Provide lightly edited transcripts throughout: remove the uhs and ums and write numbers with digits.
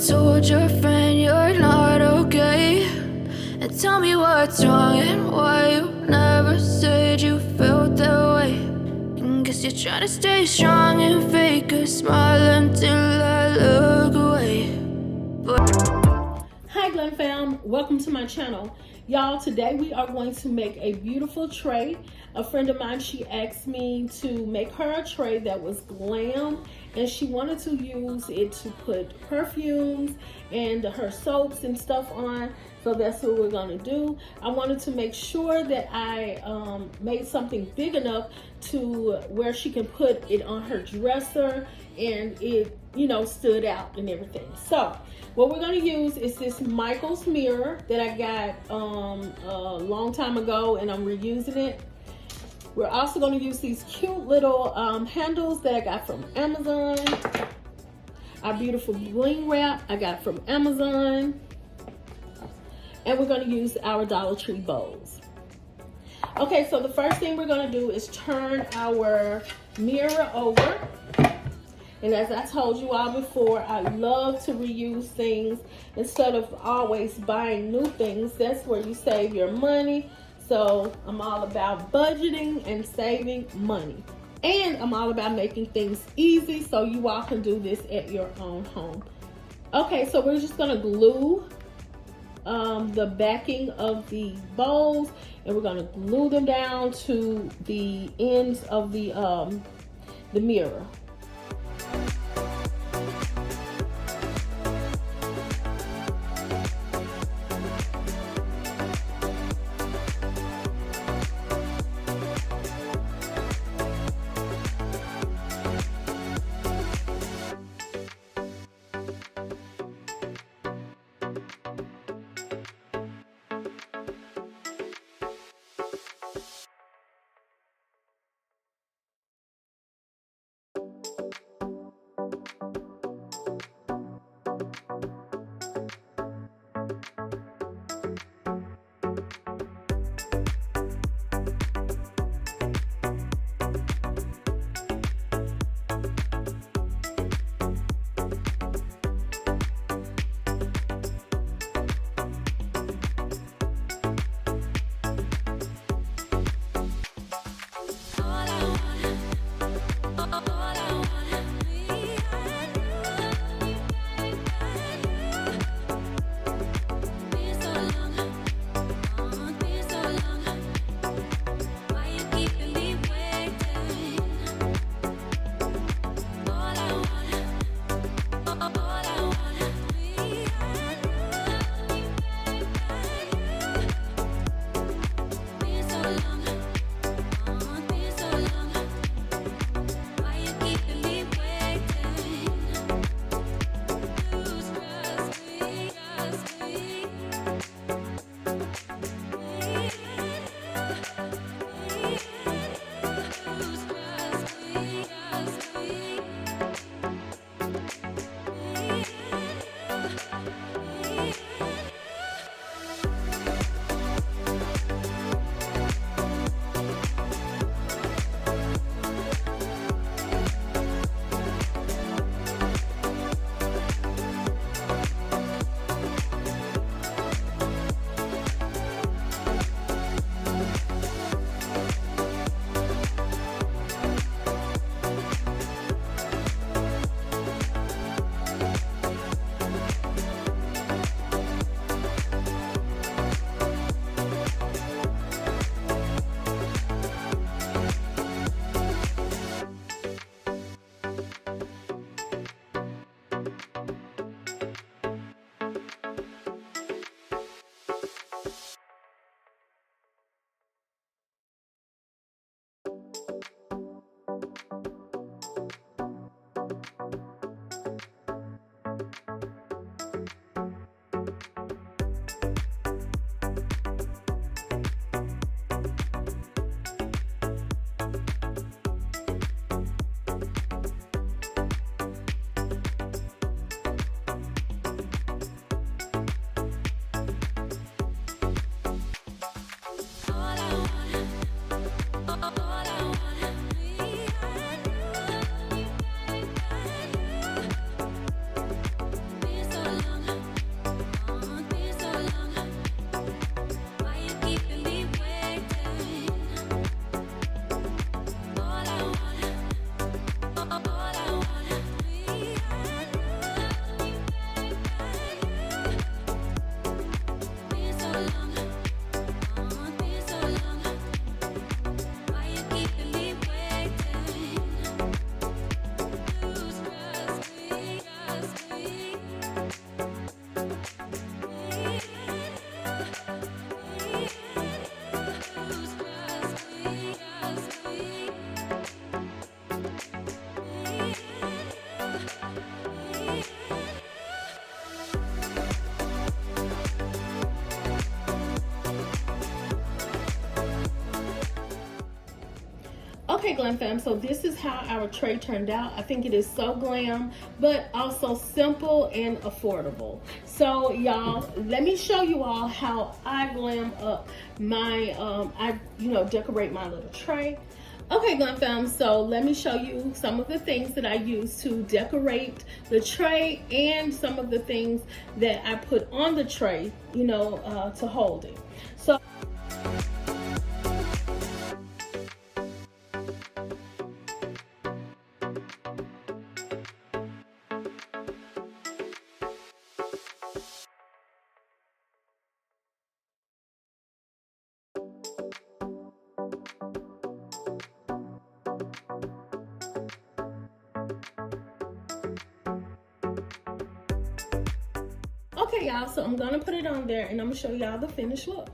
told your friend you're not okay? And tell me what's wrong and why you never said you felt that way. And guess you're trying to stay strong and fake a smile until I look away. Hi Glam Fam, welcome to my channel. Y'all, today we are going to make a beautiful tray. A friend of mine, she asked me to make her a tray that was glam, and she wanted to use it to put perfumes and her soaps and stuff on. So that's what we're gonna do. I wanted to make sure that I made something big enough to where she can put it on her dresser and it, you know, stood out and everything. So what we're going to use is this Michael's mirror that I got a long time ago, and I'm reusing it. We're also going to use these cute little handles that I got from Amazon. Our beautiful bling wrap I got from Amazon. And we're going to use our Dollar Tree bowls. Okay, so the first thing we're going to do is turn our mirror over. And as I told you all before, I love to reuse things instead of always buying new things. That's where you save your money. So I'm all about budgeting and saving money. And I'm all about making things easy so you all can do this at your own home. Okay, so we're just gonna glue the backing of the bowls, and we're gonna glue them down to the ends of the mirror. Okay, Glam Fam, so this is how our tray turned out. I think it is so glam, but also simple and affordable. So y'all, let me show you all how I glam up my, decorate my little tray. Okay, Glam Fam, so let me show you some of the things that I use to decorate the tray and some of the things that I put on the tray, to hold it. So okay, y'all, so I'm gonna put it on there and I'm gonna show y'all the finished look.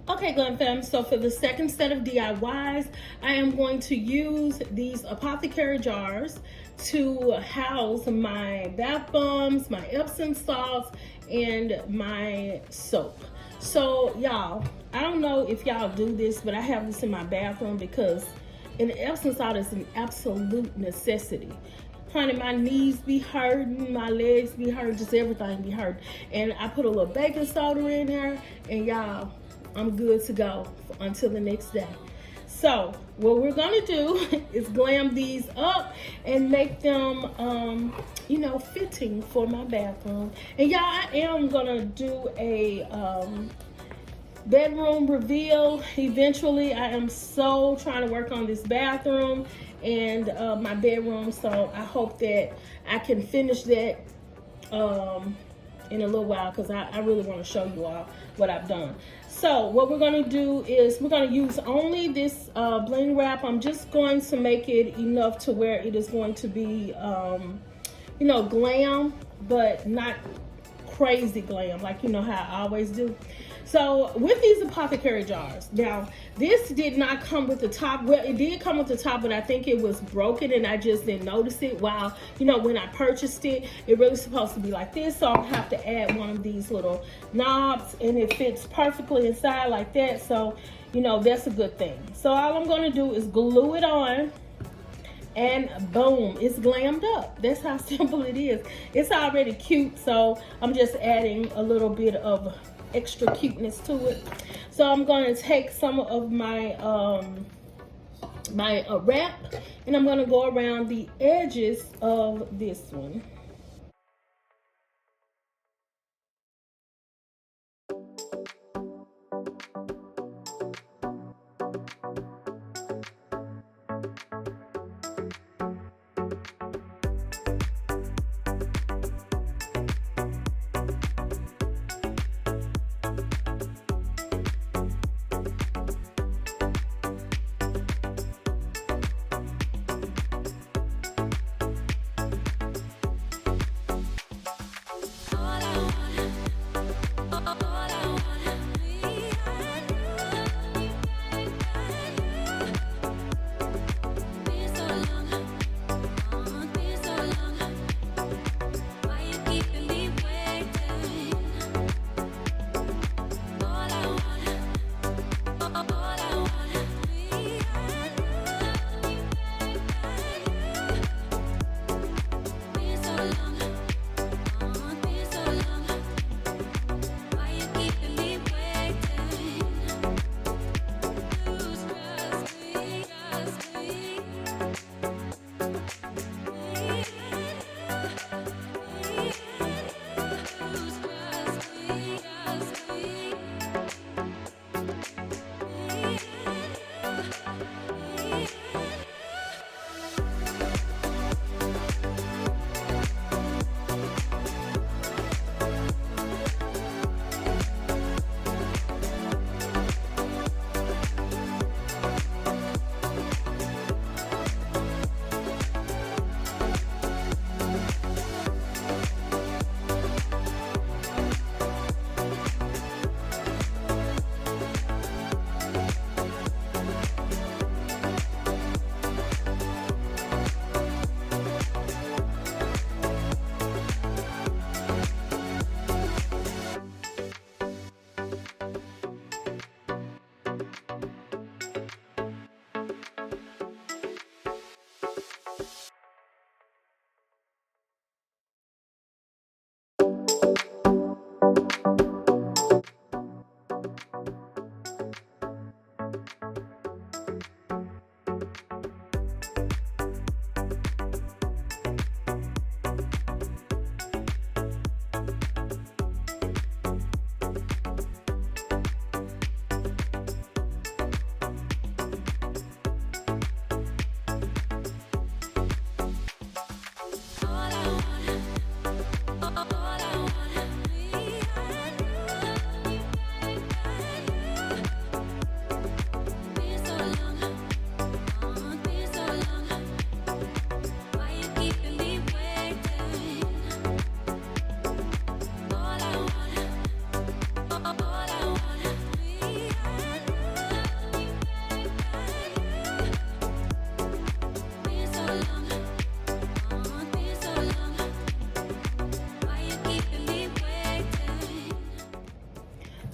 Okay, Glam Fam, so for the second set of DIYs, I am going to use these Apothecary jars to house my bath bombs, my Epsom salts, and my soap. So y'all, I don't know if y'all do this, but I have this in my bathroom because an Epsom salt is an absolute necessity. Honey, my knees be hurting, my legs be hurting, just everything be hurting. And I put a little baking soda in there, and y'all, I'm good to go until the next day. So what we're gonna do is glam these up and make them, fitting for my bathroom. And y'all, I am gonna do a bedroom reveal eventually. I am so trying to work on this bathroom and my bedroom, so I hope that I can finish that in a little while, because I really want to show you all what I've done. So what we're going to do is we're going to use only this bling wrap. I'm just going to make it enough to where it is going to be glam, but not crazy glam, like how I always do. So with these Apothecary jars, now this did not come with the top. Well, it did come with the top, but I think it was broken and I just didn't notice it. While when I purchased it, it really supposed to be like this, so I'll have to add one of these little knobs, and it fits perfectly inside like that. So that's a good thing. So all I'm going to do is glue it on, and boom, it's glammed up. That's how simple it is. It's already cute, so I'm just adding a little bit of extra cuteness to it. So I'm going to take some of my wrap, and I'm going to go around the edges of this one.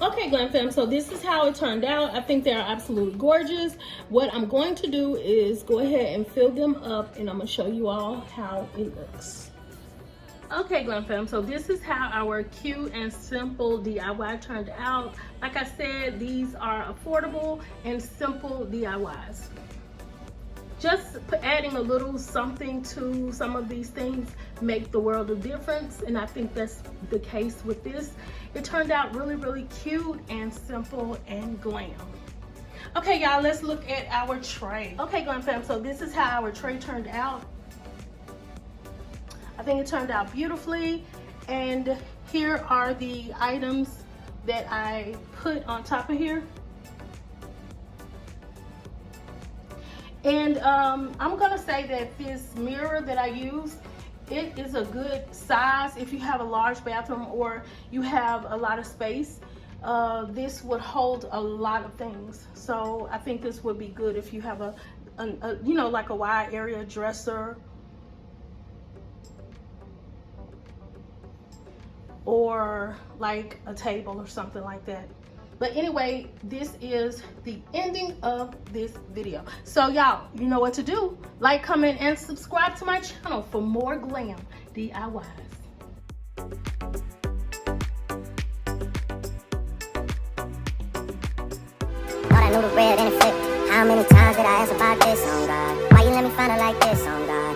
Okay, Glam Fam, so this is how it turned out. I think they're absolutely gorgeous. What I'm going to do is go ahead and fill them up, and I'm going to show you all how it looks. Okay, Glam Fam, so this is how our cute and simple DIY turned out. Like I said, these are affordable and simple DIYs. Just adding a little something to some of these things make the world of difference, and I think that's the case with this. It turned out really, really cute and simple and glam. Okay, y'all, let's look at our tray. Okay, Glam Fam, so this is how our tray turned out. I think it turned out beautifully, and here are the items that I put on top of here. And I'm gonna say that this mirror that I use, it is a good size if you have a large bathroom or you have a lot of space. This would hold a lot of things. So I think this would be good if you have a you know, like a wide area dresser, or like a table or something like that. But anyway, this is the ending of this video. So y'all, you know what to do. Like, comment, and subscribe to my channel for more glam DIYs. Thought I knew the red and it flipped. How many times did I ask about this, oh God? Why you let me find it like this, oh God?